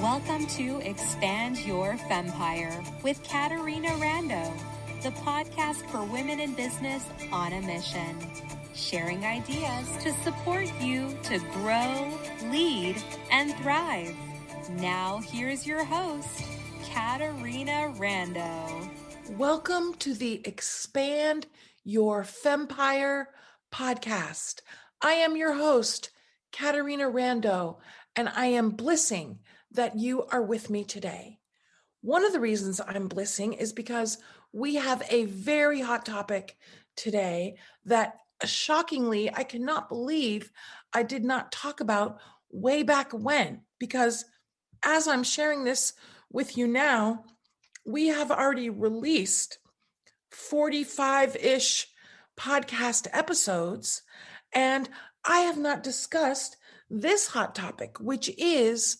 Welcome to Expand Your Fempire with Caterina Rando, the podcast for women in business on a mission, sharing ideas to support you to grow, lead, and thrive. Now, here's your host, Caterina Rando. Welcome to the Expand Your Fempire podcast. I am your host, Caterina Rando, and I am blissing that you are with me today. One of the reasons I'm blissing is because we have a very hot topic today that shockingly, I cannot believe I did not talk about way back when, because as I'm sharing this with you now, we have already released 45-ish podcast episodes, and I have not discussed this hot topic, which is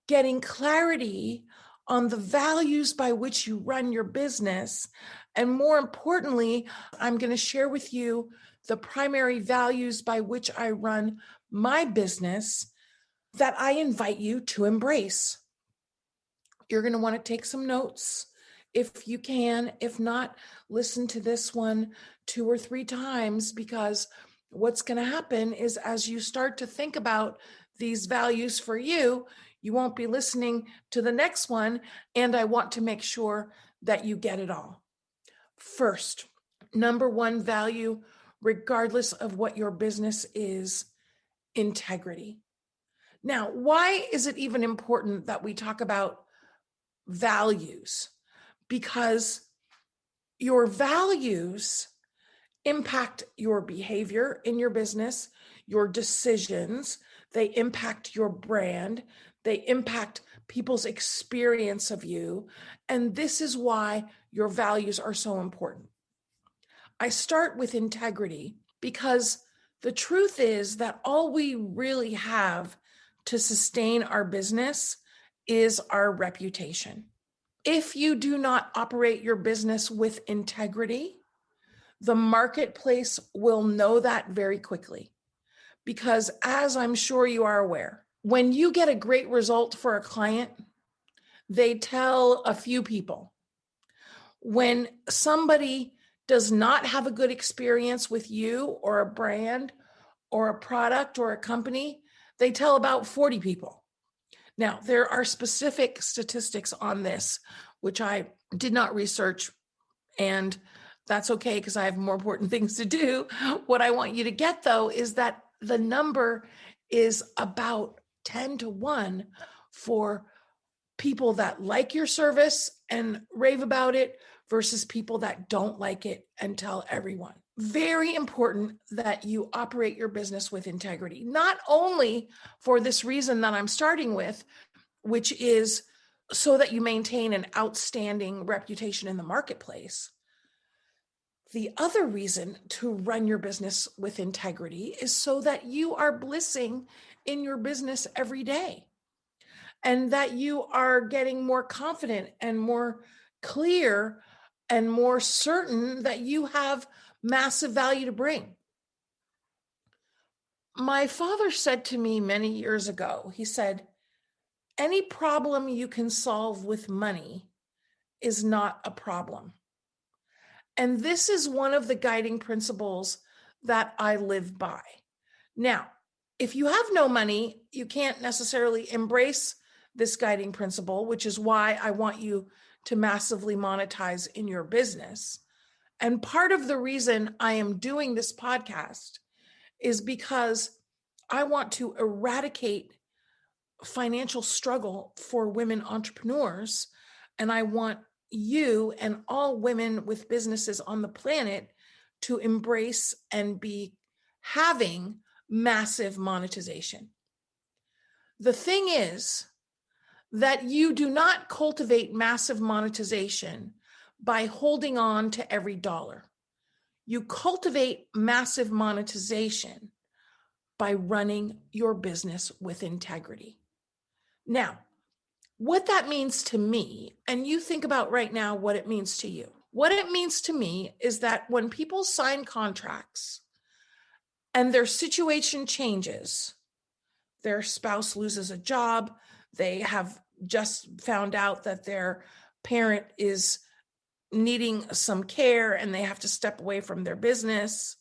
getting clarity on the values by which you run your business. And more importantly, I'm going to share with you the primary values by which I run my business that I invite you to embrace. You're going to want to take some notes if you can. If not, listen to this one 2 or 3 times, because what's going to happen is as you start to think about these values for you, you won't be listening to the next one, and I want to make sure that you get it all. First, number one value, regardless of what your business is, integrity. Now, why is it even important that we talk about values? Because your values impact your behavior in your business, your decisions, they impact your brand, they impact people's experience of you, and this is why your values are so important. I start with integrity because the truth is that all we really have to sustain our business is our reputation. If you do not operate your business with integrity, the marketplace will know that very quickly. Because as I'm sure you are aware, when you get a great result for a client, they tell a few people. When somebody does not have a good experience with you or a brand or a product or a company, they tell about 40 people. Now, there are specific statistics on this, which I did not research, and that's okay because I have more important things to do. What I want you to get, though, is that the number is about 10 to 1 for people that like your service and rave about it versus people that don't like it and tell everyone. Very important that you operate your business with integrity, not only for this reason that I'm starting with, which is so that you maintain an outstanding reputation in the marketplace. The other reason to run your business with integrity is so that you are blissing in your business every day and that you are getting more confident and more clear and more certain that you have massive value to bring. My father said to me many years ago, he said, any problem you can solve with money is not a problem. And this is one of the guiding principles that I live by. Now, if you have no money, you can't necessarily embrace this guiding principle, which is why I want you to massively monetize in your business. And part of the reason I am doing this podcast is because I want to eradicate financial struggle for women entrepreneurs, and I want you and all women with businesses on the planet to embrace and be having massive monetization. The thing is that you do not cultivate massive monetization by holding on to every dollar. You cultivate massive monetization by running your business with integrity. Now, what that means to me, and you think about right now what it means to you. What it means to me is that when people sign contracts and their situation changes, their spouse loses a job, they have just found out that their parent is needing some care and they have to step away from their business.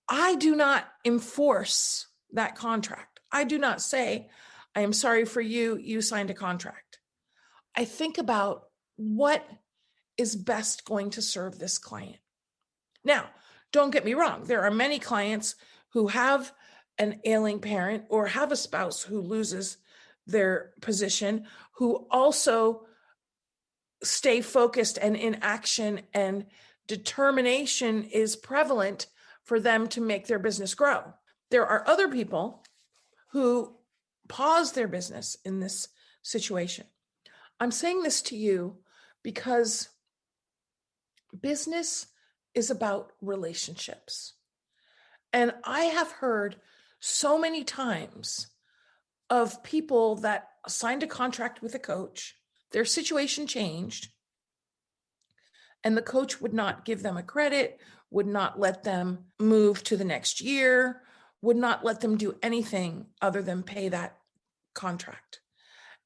I do not enforce that contract. I do not say, I am sorry for you, you signed a contract. I think about what is best going to serve this client. Now, don't get me wrong. There are many clients who have an ailing parent or have a spouse who loses their position, who also stay focused and in action, and determination is prevalent for them to make their business grow. There are other people who pause their business in this situation. I'm saying this to you because business is about relationships. And I have heard so many times of people that signed a contract with a coach, their situation changed, and the coach would not give them a credit, would not let them move to the next year, would not let them do anything other than pay that contract.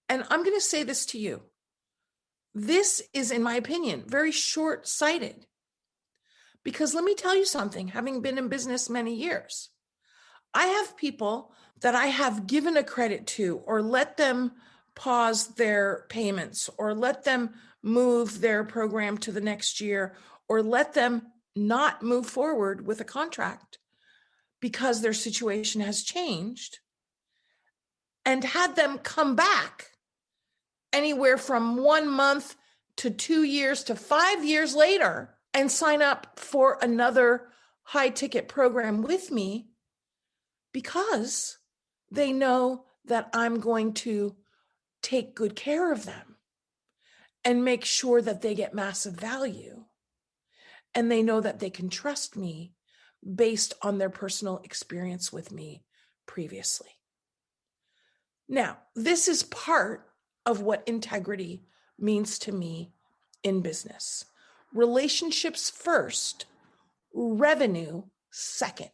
And I'm going to say this to you. This is, in my opinion, very short-sighted. Because let me tell you something, having been in business many years, I have people that I have given a credit to or let them pause their payments or let them move their program to the next year or let them not move forward with a contract because their situation has changed, and had them come back anywhere from 1 month to 2 years to 5 years later and sign up for another high ticket program with me because they know that I'm going to take good care of them and make sure that they get massive value. And they know that they can trust me based on their personal experience with me previously. Now, this is part of what integrity means to me in business. Relationships first, revenue second.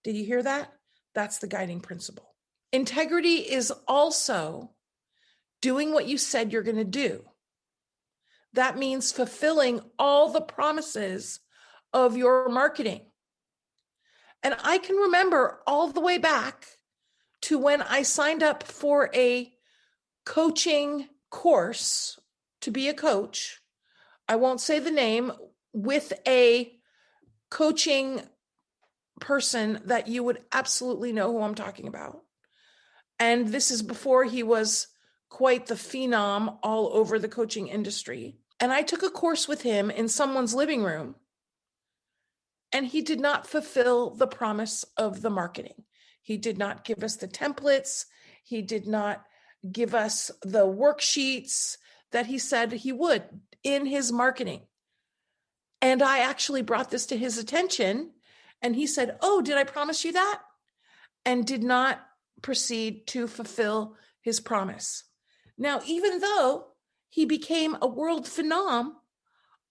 Did you hear that? That's the guiding principle. Integrity is also doing what you said you're going to do. That means fulfilling all the promises of your marketing. And I can remember all the way back to when I signed up for a coaching course to be a coach. I won't say the name, with a coaching person that you would absolutely know who I'm talking about. And this is before he was quite the phenom all over the coaching industry. And I took a course with him in someone's living room, and he did not fulfill the promise of the marketing. He did not give us the templates. He did not give us the worksheets that he said he would in his marketing. And I actually brought this to his attention, and he said, "Oh, did I promise you that?" And did not proceed to fulfill his promise. Now, even though he became a world phenom,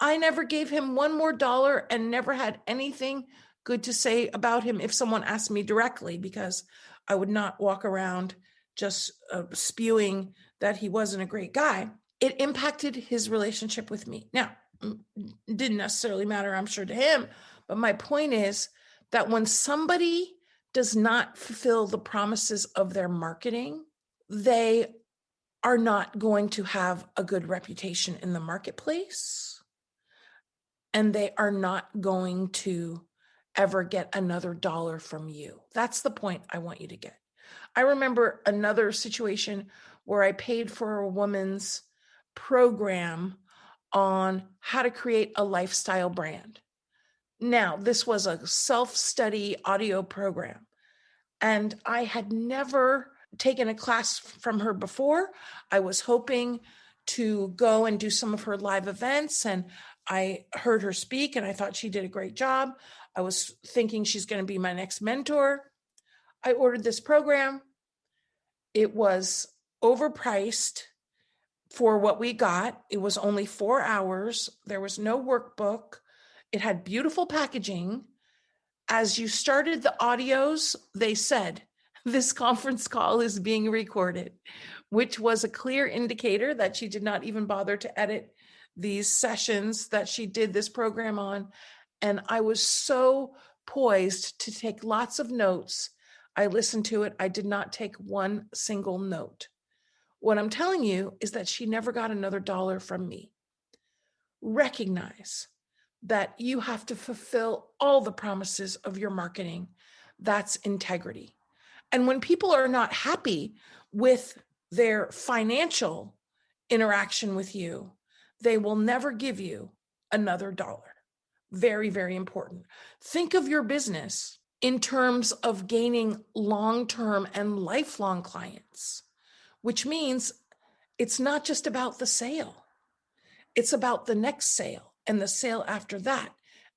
I never gave him one more dollar and never had anything good to say about him if someone asked me directly, because I would not walk around just spewing that he wasn't a great guy. It impacted his relationship with me. Now, it didn't necessarily matter, I'm sure, to him, but my point is that when somebody does not fulfill the promises of their marketing, they are not going to have a good reputation in the marketplace, and they are not going to ever get another dollar from you. That's the point I want you to get. I remember another situation where I paid for a woman's program on how to create a lifestyle brand. Now, this was a self-study audio program, and I had never taken a class from her before. I was hoping to go and do some of her live events, and I heard her speak and I thought she did a great job. I was thinking she's going to be my next mentor. I ordered this program. It was overpriced for what we got. It was only 4 hours. There was no workbook. It had beautiful packaging. As you started the audios, they said, "This conference call is being recorded." which was a clear indicator that she did not even bother to edit these sessions that she did this program on. And I was so poised to take lots of notes. I listened to it. I did not take one single note. What I'm telling you is that she never got another dollar from me. Recognize that you have to fulfill all the promises of your marketing. That's integrity. And when people are not happy with their financial interaction with you, they will never give you another dollar. Very, very important. Think of your business in terms of gaining long-term and lifelong clients, which means it's not just about the sale. It's about the next sale and the sale after that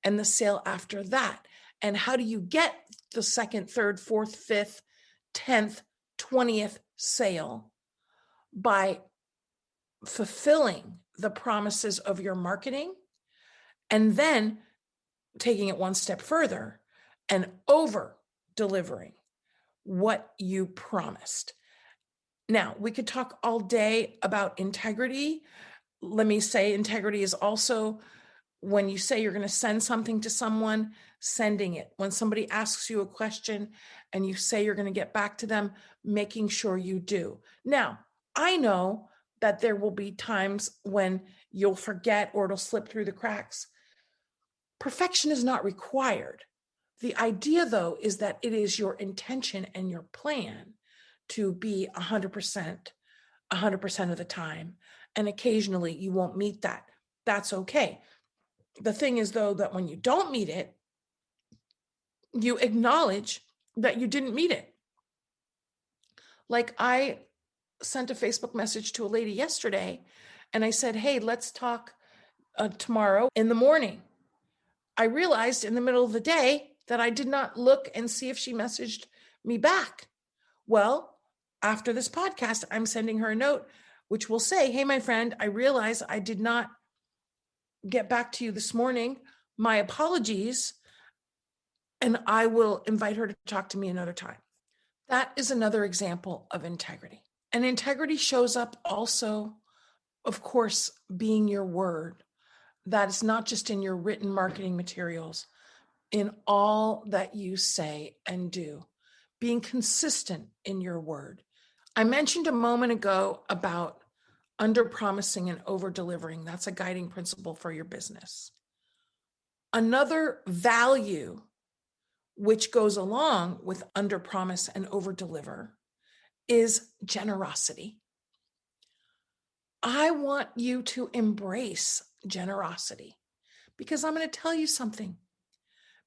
and the sale after that. And how do you get the second, third, fourth, fifth, 10th, 20th sale? By fulfilling the promises of your marketing and then taking it one step further and over delivering what you promised. Now, we could talk all day about integrity. Let me say integrity is also when you say you're going to send something to someone, sending it. When somebody asks you a question and you say you're going to get back to them, making sure you do. Now, I know that there will be times when you'll forget or it'll slip through the cracks. Perfection is not required. The idea, though, is that it is your intention and your plan to be 100% of the time. And occasionally you won't meet that. That's okay. The thing is, though, that when you don't meet it, you acknowledge that you didn't meet it. Like I sent a Facebook message to a lady yesterday and I said, hey, let's talk tomorrow in the morning. I realized in the middle of the day that I did not look and see if she messaged me back. Well, after this podcast, I'm sending her a note, which will say, hey, my friend, I realize I did not get back to you this morning. My apologies. And I will invite her to talk to me another time. That is another example of integrity. And integrity shows up also, of course, being your word. That is not just in your written marketing materials, in all that you say and do, being consistent in your word. I mentioned a moment ago about under-promising and over-delivering. That's a guiding principle for your business. Another value which goes along with under-promise and over-deliver is generosity. I want you to embrace generosity because I'm going to tell you something.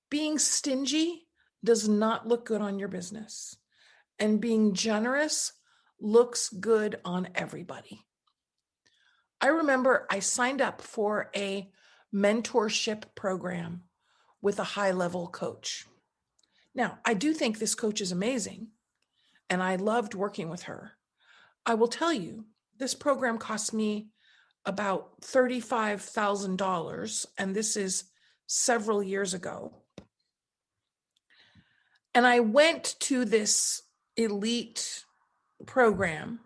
Being stingy does not look good on your business, and being generous looks good on everybody. I remember I signed up for a mentorship program with a high-level coach. Now, I do think this coach is amazing, and I loved working with her. I will tell you, this program cost me about $35,000, and this is several years ago. And I went to this elite program,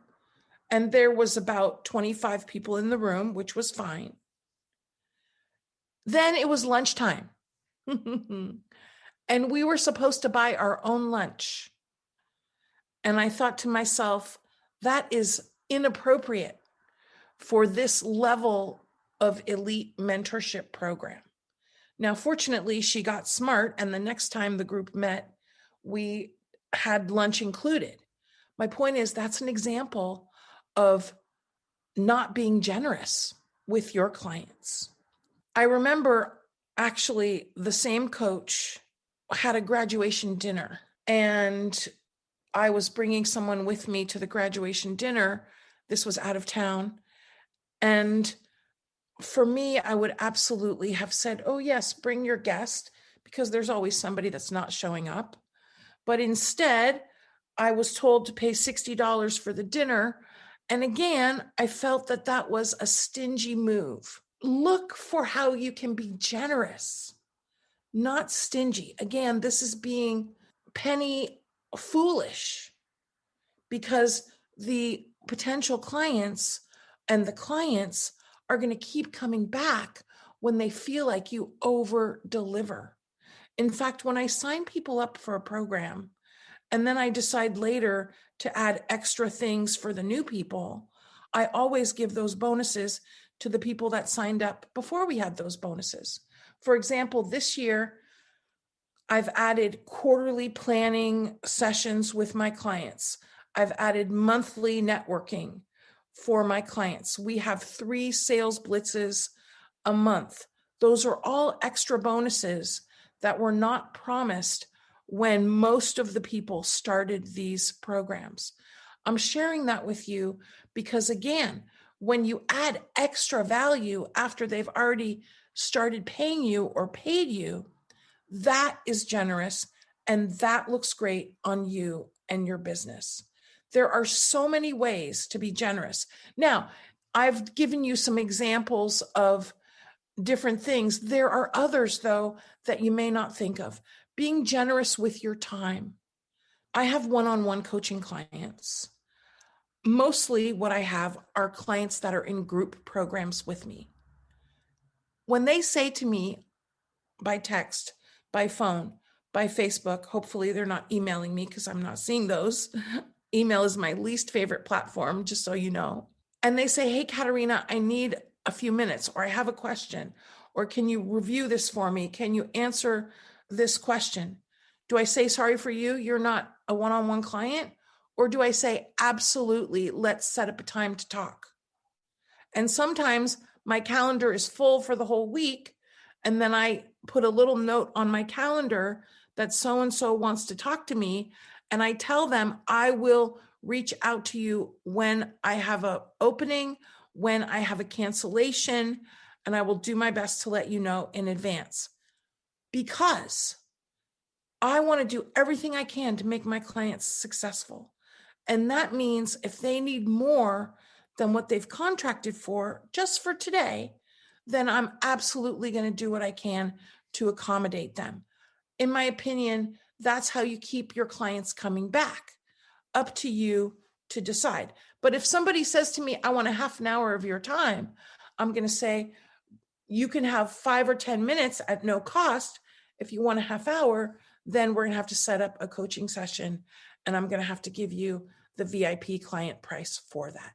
and there was about 25 people in the room, which was fine. Then it was lunchtime. And we were supposed to buy our own lunch. And I thought to myself, that is inappropriate for this level of elite mentorship program. Now, fortunately, she got smart, and the next time the group met, we had lunch included. My point is, that's an example of not being generous with your clients. I remember actually the same coach had a graduation dinner, and I was bringing someone with me to the graduation dinner. This was out of town. And for me, I would absolutely have said, oh, yes, bring your guest, because there's always somebody that's not showing up. But instead, I was told to pay $60 for the dinner. And again, I felt that that was a stingy move. Look for how you can be generous, not stingy. Again, this is being penny foolish, because the potential clients and the clients are going to keep coming back when they feel like you over deliver. In fact, when I sign people up for a program and then I decide later to add extra things for the new people, I always give those bonuses to the people that signed up before we had those bonuses. For example, this year, I've added quarterly planning sessions with my clients. I've added monthly networking for my clients. We have 3 sales blitzes a month. Those are all extra bonuses that were not promised when most of the people started these programs. I'm sharing that with you because, again, when you add extra value after they've already started paying you or paid you, that is generous and that looks great on you and your business. There are so many ways to be generous. Now, I've given you some examples of different things. There are others, though, that you may not think of. Being generous with your time. I have one-on-one coaching clients. Mostly what I have are clients that are in group programs with me. When they say to me by text, by phone, by Facebook, hopefully they're not emailing me because I'm not seeing those. Email is my least favorite platform, just so you know. And they say, hey, Caterina, I need a few minutes, or I have a question, or can you review this for me? Can you answer this question? Do I say, sorry for you, you're not a one-on-one client? Or do I say, absolutely, let's set up a time to talk? And sometimes my calendar is full for the whole week. And then I put a little note on my calendar that so-and-so wants to talk to me. And I tell them I will reach out to you when I have an opening, when I have a cancellation, and I will do my best to let you know in advance. Because I want to do everything I can to make my clients successful. And that means if they need more than what they've contracted for just for today, then I'm absolutely going to do what I can to accommodate them. In my opinion, that's how you keep your clients coming back. Up to you to decide. But if somebody says to me, I want a half an hour of your time, I'm going to say, you can have 5 or 10 minutes at no cost. If you want a half hour, then we're going to have to set up a coaching session and I'm going to have to give you the VIP client price for that.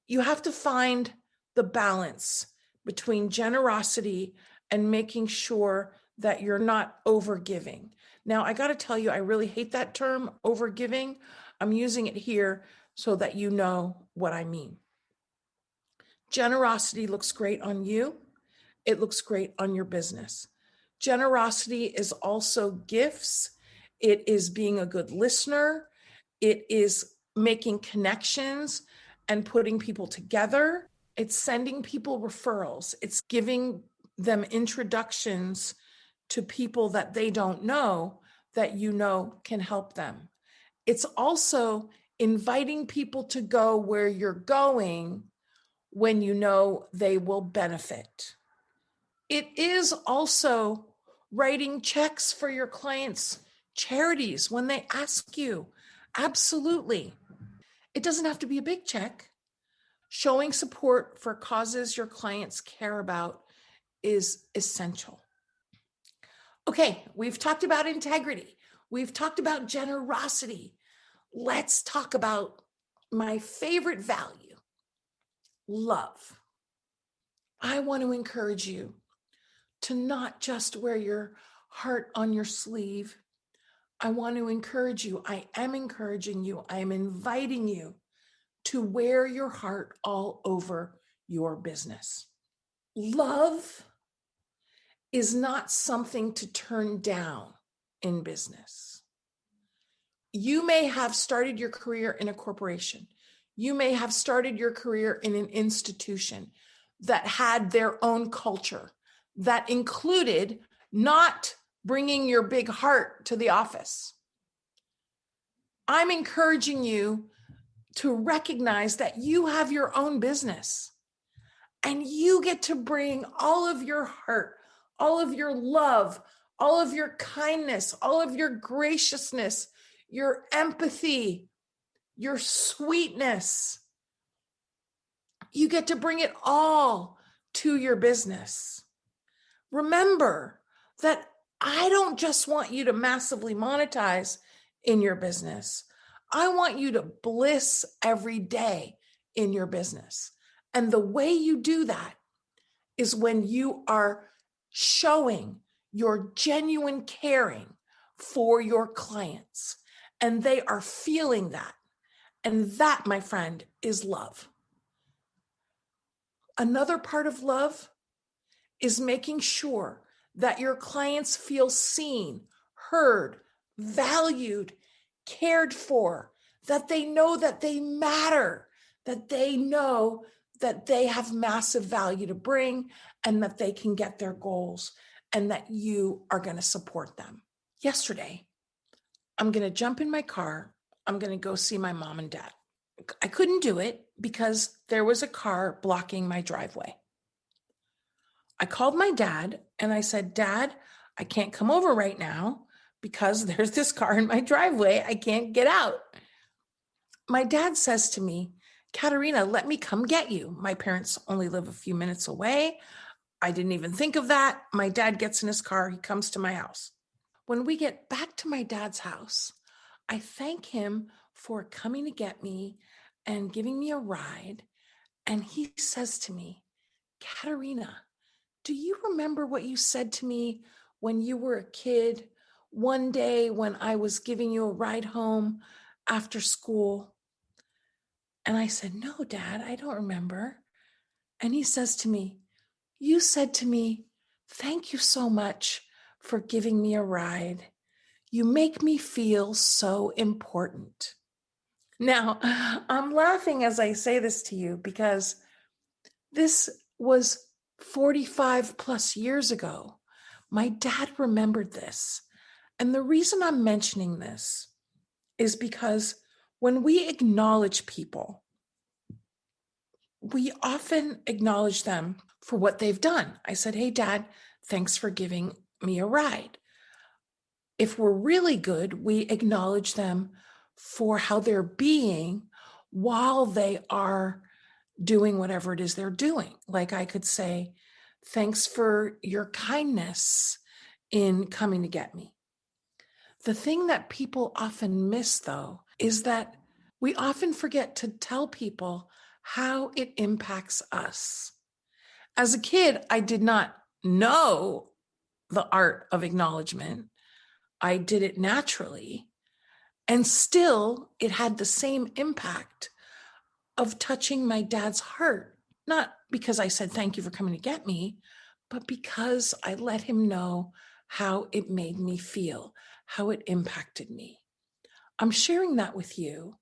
You have to find the balance between generosity and making sure that you're not overgiving. Now, I got to tell you, I really hate that term, overgiving. I'm using it here so that you know what I mean. Generosity looks great on you. It looks great on your business. Generosity is also gifts. It is being a good listener. It is making connections and putting people together. It's sending people referrals. It's giving them introductions to people that they don't know that you know can help them. It's also inviting people to go where you're going when you know they will benefit. It is also writing checks for your clients' charities when they ask you. Absolutely. It doesn't have to be a big check. Showing support for causes your clients care about is essential. Okay, we've talked about integrity. We've talked about generosity. Let's talk about my favorite value, love. I want to encourage you to not just wear your heart on your sleeve. I want to encourage you. I am encouraging you. I am inviting you to wear your heart all over your business. Love is not something to turn down in business. You may have started your career in a corporation. You may have started your career in an institution that had their own culture that included not bringing your big heart to the office. I'm encouraging you to recognize that you have your own business and you get to bring all of your heart, all of your love, all of your kindness, all of your graciousness, your empathy, your sweetness. You get to bring it all to your business. Remember that I don't just want you to massively monetize in your business. I want you to bliss every day in your business. And the way you do that is when you are showing your genuine caring for your clients and they are feeling that. And that, my friend, is love. Another part of love is making sure that your clients feel seen, heard, valued, cared for, that they know that they matter, that they know that they have massive value to bring and that they can get their goals and that you are going to support them. Yesterday, I'm going to jump in my car. I'm going to go see my mom and dad. I couldn't do it because there was a car blocking my driveway. I called my dad and I said, Dad, I can't come over right now because there's this car in my driveway. I can't get out. My dad says to me, Caterina, let me come get you. My parents only live a few minutes away. I didn't even think of that. My dad gets in his car. He comes to my house. When we get back to my dad's house, I thank him for coming to get me and giving me a ride. And he says to me, Caterina, do you remember what you said to me when you were a kid one day when I was giving you a ride home after school? And I said, No, Dad, I don't remember. And he says to me, you said to me, thank you so much for giving me a ride. You make me feel so important. Now, I'm laughing as I say this to you because this was 45 plus years ago. My dad remembered this. And the reason I'm mentioning this is because when we acknowledge people, we often acknowledge them for what they've done. I said, Hey, Dad, thanks for giving me a ride. If we're really good, we acknowledge them for how they're being while they are doing whatever it is they're doing. Like I could say, thanks for your kindness in coming to get me. The thing that people often miss, though, is that we often forget to tell people how it impacts us. As a kid, I did not know the art of acknowledgement. I did it naturally. And still, it had the same impact of touching my dad's heart. Not because I said, thank you for coming to get me, but because I let him know how it made me feel, how it impacted me. I'm sharing that with you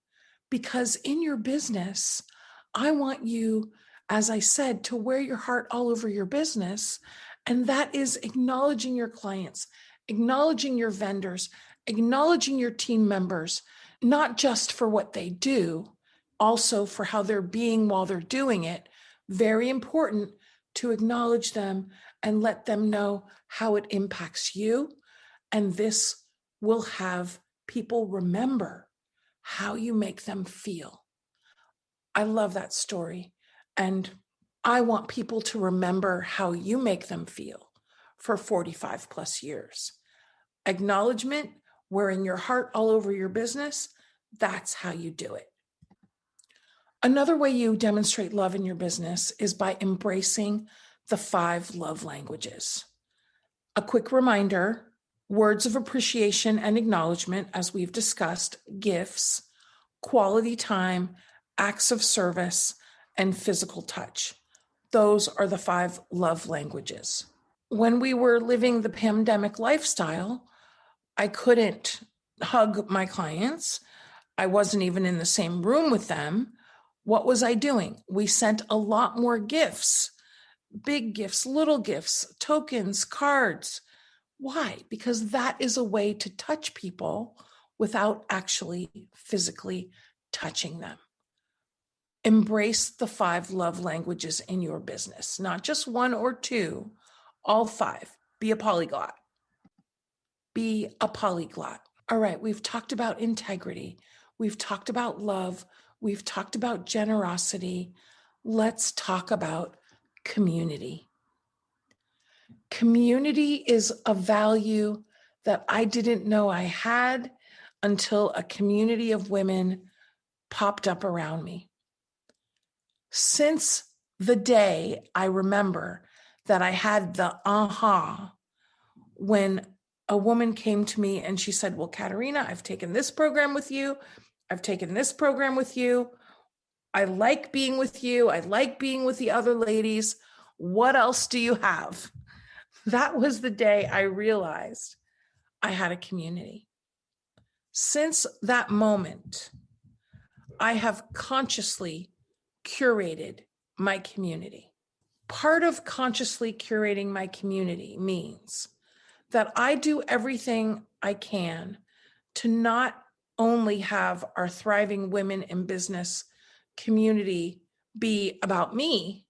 because in your business, I want you, as I said, to wear your heart all over your business. And that is acknowledging your clients, acknowledging your vendors, acknowledging your team members, not just for what they do, also for how they're being while they're doing it. Very important to acknowledge them and let them know how it impacts you. And this will have people remember how you make them feel. I love that story. And I want people to remember how you make them feel for 45 plus years. Acknowledgement, wearing your heart all over your business, that's how you do it. Another way you demonstrate love in your business is by embracing the 5 love languages. A quick reminder, words of appreciation and acknowledgement, as we've discussed, gifts, quality time, acts of service, and physical touch. Those are the 5 love languages. When we were living the pandemic lifestyle, I couldn't hug my clients. I wasn't even in the same room with them. What was I doing? We sent a lot more gifts, big gifts, little gifts, tokens, cards. Why? Because that is a way to touch people without actually physically touching them. Embrace the 5 love languages in your business, not just 1 or 2, all 5. Be a polyglot. Be a polyglot. All right, we've talked about integrity. We've talked about love. We've talked about generosity. Let's talk about community. Community is a value that I didn't know I had until a community of women popped up around me. Since the day I remember that I had the aha when a woman came to me and she said, well, Caterina, I've taken this program with you. I've taken this program with you. I like being with you. I like being with the other ladies. What else do you have? That was the day I realized I had a community. Since that moment, I have consciously curated my community. Part of consciously curating my community means that I do everything I can to not only have our thriving women in business community be about me,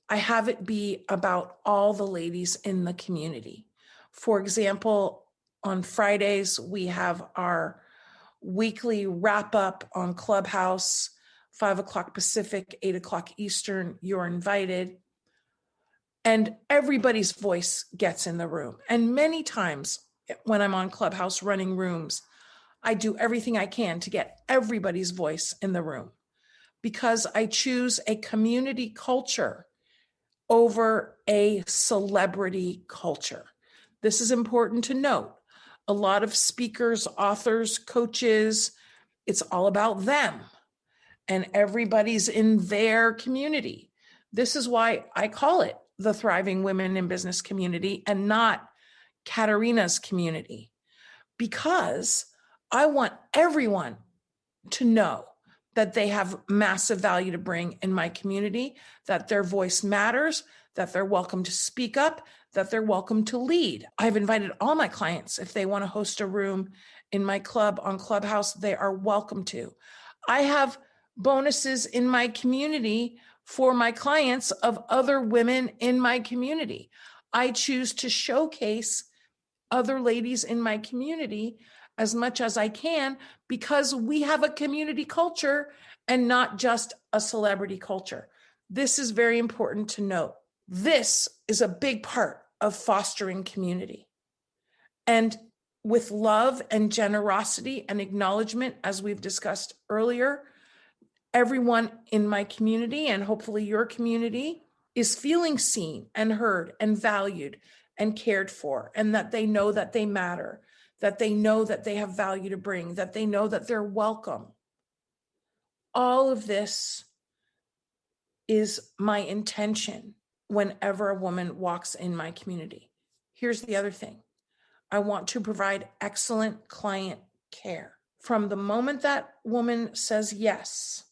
I have it be about all the ladies in the community. For example, on Fridays, we have our weekly wrap up on Clubhouse, 5 o'clock Pacific, 8 o'clock Eastern. You're invited. And everybody's voice gets in the room. And many times when I'm on Clubhouse running rooms, I do everything I can to get everybody's voice in the room because I choose a community culture over a celebrity culture. This is important to note. A lot of speakers, authors, coaches, it's all about them and everybody's in their community. This is why I call it the Thriving Women in Business community and not Caterina's community, because I want everyone to know that they have massive value to bring in my community, that their voice matters, that they're welcome to speak up, that they're welcome to lead. I've invited all my clients, if they want to host a room in my club on Clubhouse, they are welcome to. I have bonuses in my community for my clients of other women in my community. I choose to showcase other ladies in my community as much as I can because we have a community culture and not just a celebrity culture. This is very important to note. This is a big part of fostering community. And with love and generosity and acknowledgement, as we've discussed earlier, everyone in my community and hopefully your community is feeling seen and heard and valued and cared for, and that they know that they matter, that they know that they have value to bring, that they know that they're welcome. All of this is my intention whenever a woman walks in my community. Here's the other thing. I want to provide excellent client care. From the moment that woman says yes,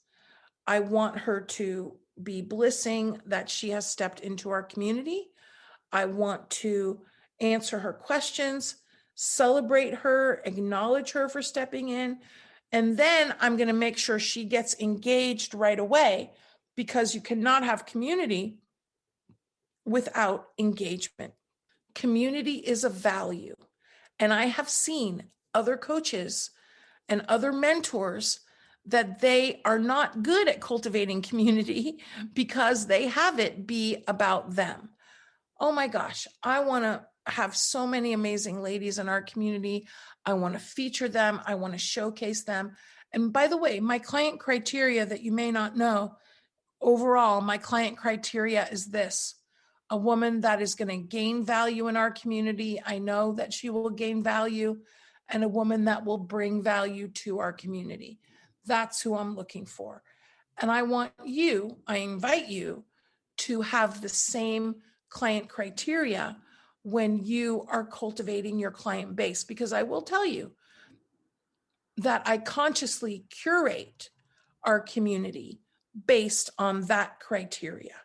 I want her to be blissing that she has stepped into our community. I want to answer her questions, celebrate her, acknowledge her for stepping in. And then I'm going to make sure she gets engaged right away, because you cannot have community without engagement. Community is a value. And I have seen other coaches and other mentors that they are not good at cultivating community because they have it be about them. Oh my gosh, I want to have so many amazing ladies in our community. I want to feature them. I want to showcase them. And by the way, my client criteria that you may not know, overall, my client criteria is this: a woman that is going to gain value in our community. I know that she will gain value, and a woman that will bring value to our community. That's who I'm looking for. And I invite you to have the same client criteria when you are cultivating your client base, because I will tell you that I consciously curate our community based on that criteria.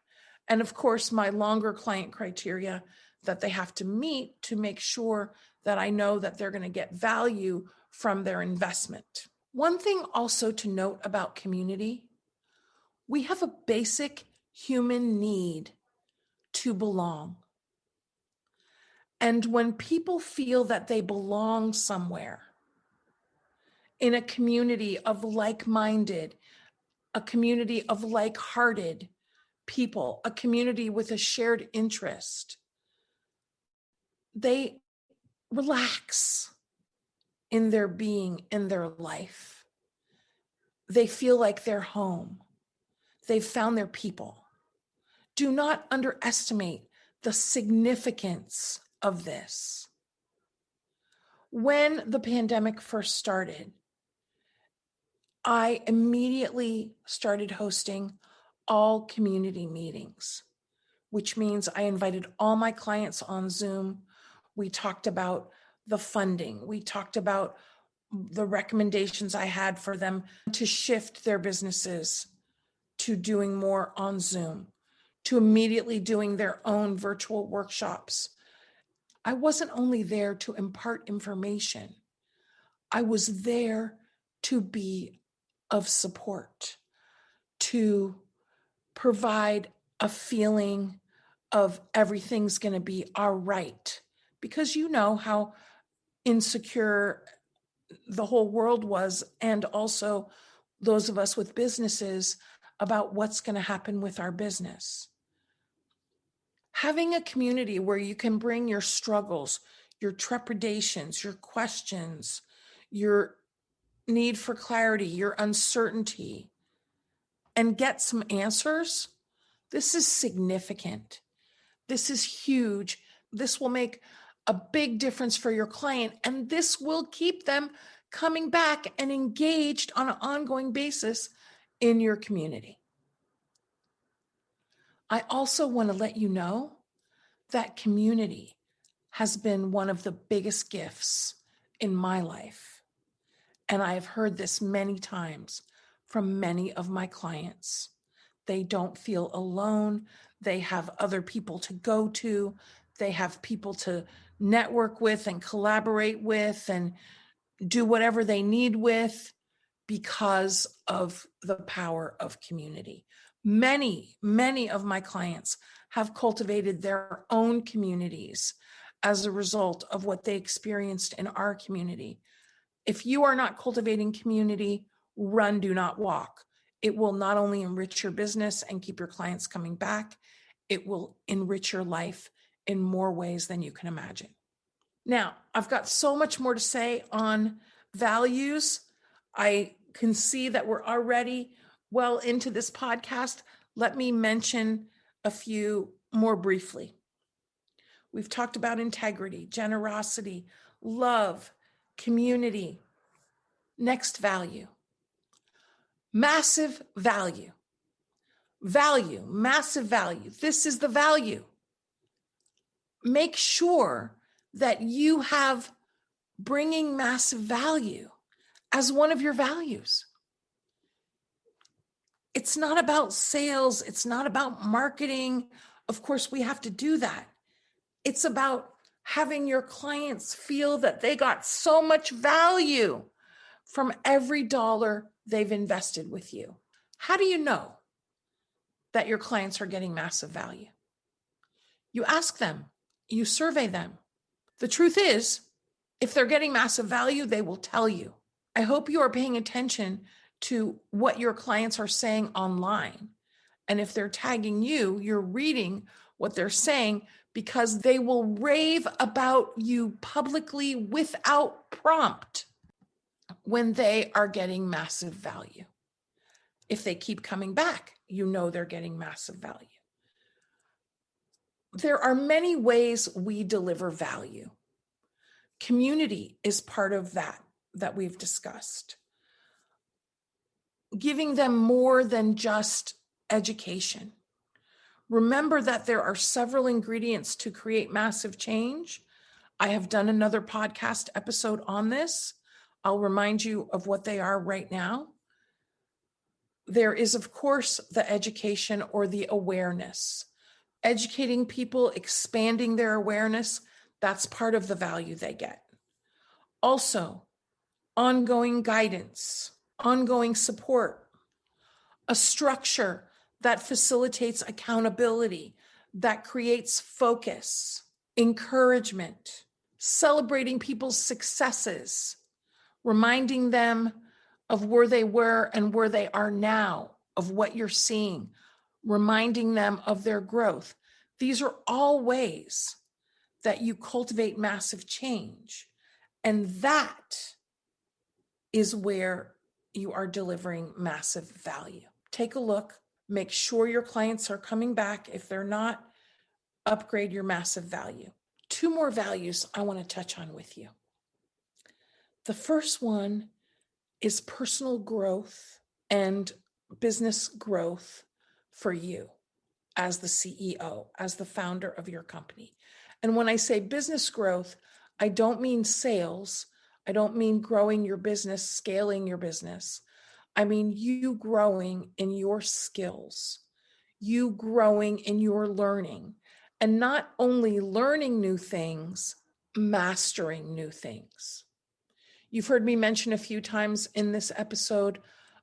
And of course, my longer client criteria that they have to meet to make sure that I know that they're going to get value from their investment. One thing also to note about community, we have a basic human need to belong. And when people feel that they belong somewhere, in a community of like-minded, a community of like-hearted people, a community with a shared interest, they relax in their being, in their life. They feel like they're home. They've found their people. Do not underestimate the significance of this. When the pandemic first started, I immediately started hosting all community meetings, which means I invited all my clients on Zoom. We talked about the funding. We talked about the recommendations I had for them to shift their businesses to doing more on Zoom, to immediately doing their own virtual workshops. I wasn't only there to impart information, I was there to be of support, to provide a feeling of everything's going to be all right. Because you know how insecure the whole world was, and also those of us with businesses about what's going to happen with our business. Having a community where you can bring your struggles, your trepidations, your questions, your need for clarity, your uncertainty, and get some answers, this is significant. This is huge. This will make a big difference for your client, and this will keep them coming back and engaged on an ongoing basis in your community. I also want to let you know that community has been one of the biggest gifts in my life. And I have heard this many times from many of my clients. They don't feel alone. They have other people to go to. They have people to network with and collaborate with and do whatever they need with because of the power of community. Many, many of my clients have cultivated their own communities as a result of what they experienced in our community. If you are not cultivating community, run, do not walk. It will not only enrich your business and keep your clients coming back, it will enrich your life in more ways than you can imagine. Now, I've got so much more to say on values. I can see that we're already well into this podcast. Let me mention a few more briefly. We've talked about integrity, generosity, love, community. Next value. Massive value. Value, massive value. This is the value. Make sure that you have bringing massive value as one of your values. It's not about sales. It's not about marketing. Of course, we have to do that. It's about having your clients feel that they got so much value from every dollar they've invested with you. How do you know that your clients are getting massive value? You ask them, you survey them. The truth is, if they're getting massive value, they will tell you. I hope you are paying attention to what your clients are saying online. And if they're tagging you, you're reading what they're saying, because they will rave about you publicly without prompt when they are getting massive value. If they keep coming back, you know they're getting massive value. There are many ways we deliver value. Community is part of that we've discussed. Giving them more than just education. Remember that there are several ingredients to create massive change. I have done another podcast episode on this. I'll remind you of what they are right now. There is, of course, the education or the awareness. Educating people, expanding their awareness, that's part of the value they get. Also, ongoing guidance, ongoing support, a structure that facilitates accountability, that creates focus, encouragement, celebrating people's successes, reminding them of where they were and where they are now, of what you're seeing, reminding them of their growth. These are all ways that you cultivate massive change. And that is where you are delivering massive value. Take a look, make sure your clients are coming back. If they're not, upgrade your massive value. 2 more values I want to touch on with you. The first one is personal growth and business growth for you as the CEO, as the founder of your company. And when I say business growth, I don't mean sales. I don't mean growing your business, scaling your business. I mean you growing in your skills, you growing in your learning, and not only learning new things, mastering new things. You've heard me mention a few times in this episode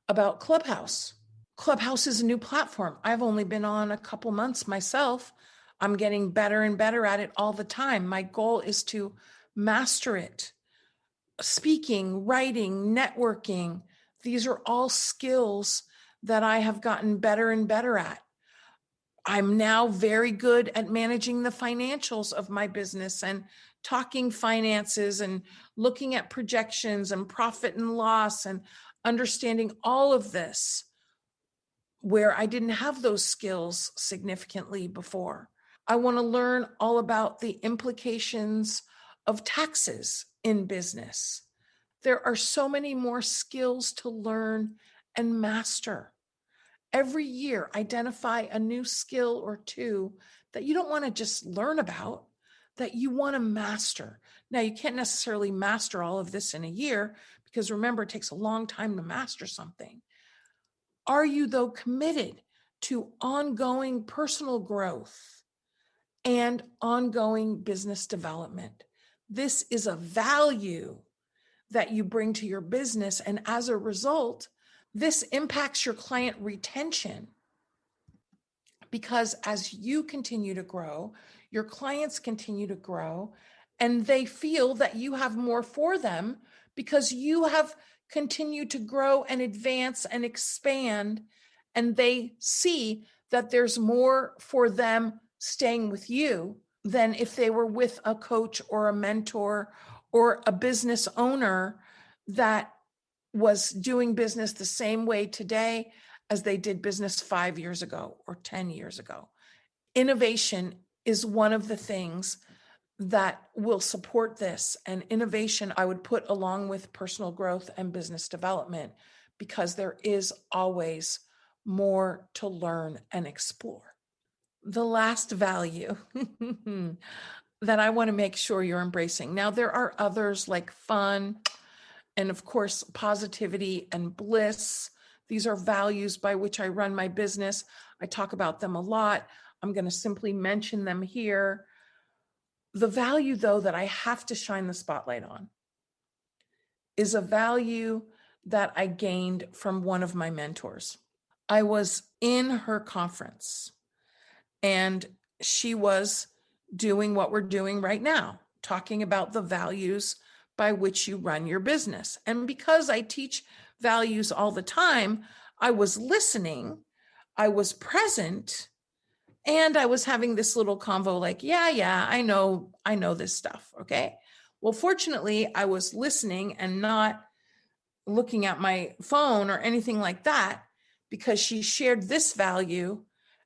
about Clubhouse. Clubhouse is a new platform. I've only been on a couple months myself. I'm getting better and better at it all the time. My goal is to master it. Speaking, writing, networking, these are all skills that I have gotten better and better at. I'm now very good at managing the financials of my business and talking finances and looking at projections and profit and loss and understanding all of this, where I didn't have those skills significantly before. I want to learn all about the implications of taxes in business. There are so many more skills to learn and master. Every year, identify a new skill or 2 that you don't want to just learn about, that you want to master. Now, you can't necessarily master all of this in a year, because remember, it takes a long time to master something. Are you, though, committed to ongoing personal growth and ongoing business development? This is a value that you bring to your business. And as a result, this impacts your client retention, because as you continue to grow, your clients continue to grow, and they feel that you have more for them because you have continued to grow and advance and expand, and they see that there's more for them staying with you than if they were with a coach or a mentor or a business owner that was doing business the same way today as they did business 5 years ago or 10 years ago. Innovation is one of the things that will support this. And innovation, I would put along with personal growth and business development, because there is always more to learn and explore. The last value that I want to make sure you're embracing. Now, there are others like fun, and of course, positivity and bliss. These are values by which I run my business. I talk about them a lot. I'm going to simply mention them here. The value, though, that I have to shine the spotlight on is a value that I gained from one of my mentors. I was in her conference, and she was doing what we're doing right now, talking about the values by which you run your business. And because I teach values all the time, I was listening, I was present, and I was having this little convo like, yeah, I know this stuff. Okay. Well, fortunately, I was listening and not looking at my phone or anything like that, because she shared this value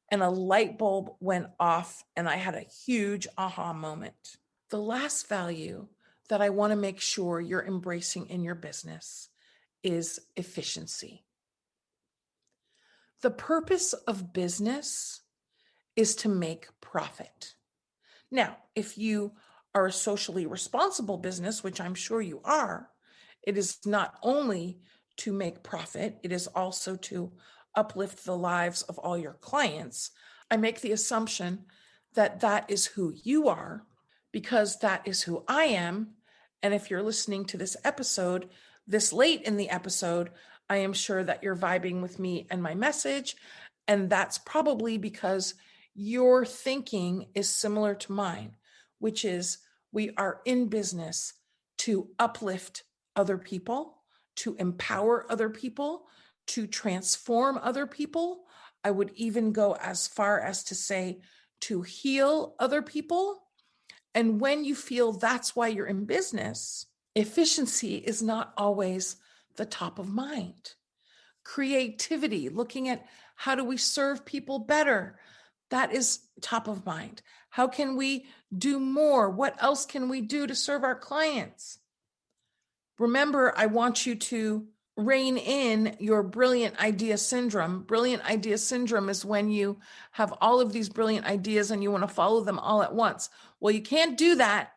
and a light bulb went off and I had a huge aha moment. The last value that I want to make sure you're embracing in your business is efficiency. The purpose of business is to make profit. Now, if you are a socially responsible business, which I'm sure you are, it is not only to make profit, it is also to uplift the lives of all your clients. I make the assumption that that is who you are, because that is who I am. And if you're listening to this episode this late in the episode, I am sure that you're vibing with me and my message. And that's probably because your thinking is similar to mine, which is we are in business to uplift other people, to empower other people, to transform other people. I would even go as far as to say to heal other people. And when you feel that's why you're in business, efficiency is not always the top of mind. Creativity, looking at how do we serve people better, that is top of mind. How can we do more? What else can we do to serve our clients? Remember, I want you to rein in your brilliant idea syndrome. Brilliant idea syndrome is when you have all of these brilliant ideas and you want to follow them all at once. Well, you can't do that.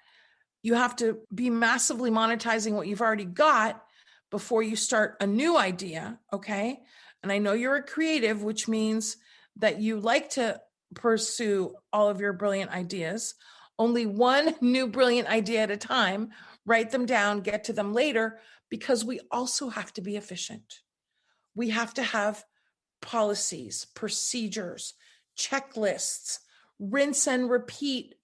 You have to be massively monetizing what you've already got before you start a new idea, okay? And I know you're a creative, which means that you like to pursue all of your brilliant ideas. Only one new brilliant idea at a time. Write them down, get to them later, because we also have to be efficient. We have to have policies, procedures, checklists, rinse and repeat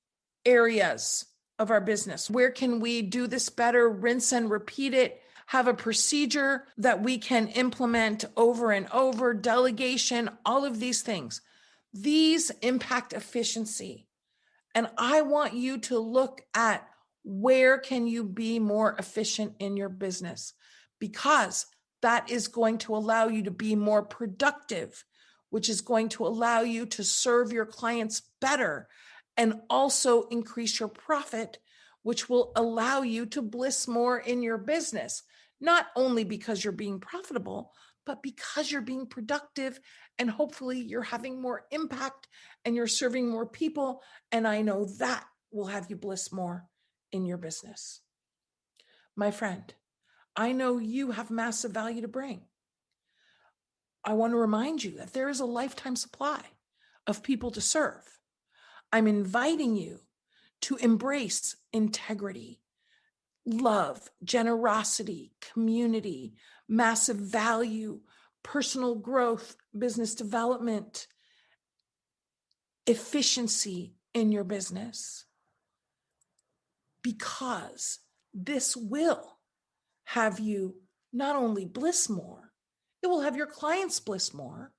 areas of our business. Where can we do this better? Rinse and repeat it. Have a procedure that we can implement over and over, delegation, all of these things. These impact efficiency. And I want you to look at where can you be more efficient in your business, because that is going to allow you to be more productive, which is going to allow you to serve your clients better and also increase your profit, which will allow you to bliss more in your business, not only because you're being profitable, but because you're being productive and hopefully you're having more impact and you're serving more people. And I know that will have you bliss more in your business. My friend, I know you have massive value to bring. I want to remind you that there is a lifetime supply of people to serve. I'm inviting you to embrace integrity, love, generosity, community, massive value, personal growth, business development, efficiency in your business, because this will have you not only bliss more, it will have your clients bliss more,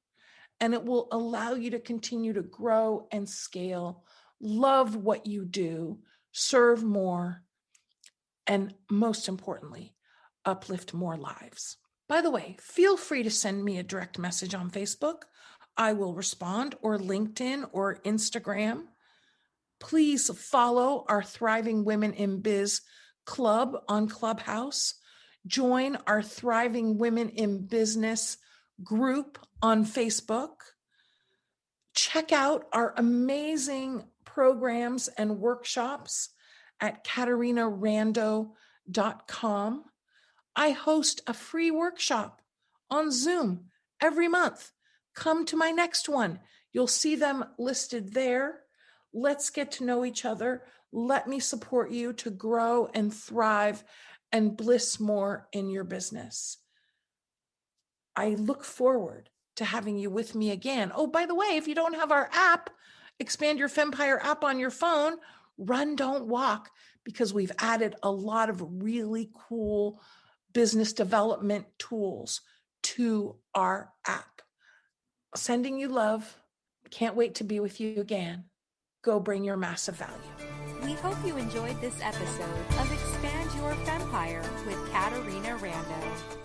and it will allow you to continue to grow and scale, love what you do, serve more, and most importantly, uplift more lives. By the way, feel free to send me a direct message on Facebook. I will respond, or LinkedIn or Instagram. Please follow our Thriving Women in Biz Club on Clubhouse. Join our Thriving Women in Business group on Facebook. Check out our amazing programs and workshops at CaterinaRando.com. I host a free workshop on Zoom every month. Come to my next one. You'll see them listed there. Let's get to know each other. Let me support you to grow and thrive and bliss more in your business. I look forward to having you with me again. Oh, by the way, if you don't have our app, Expand Your Fempire app on your phone, Run, Don't Walk, because we've added a lot of really cool business development tools to our app. Sending you love. Can't wait to be with you again. Go bring your massive value. We hope you enjoyed this episode of Expand Your Fempire with Caterina Rando.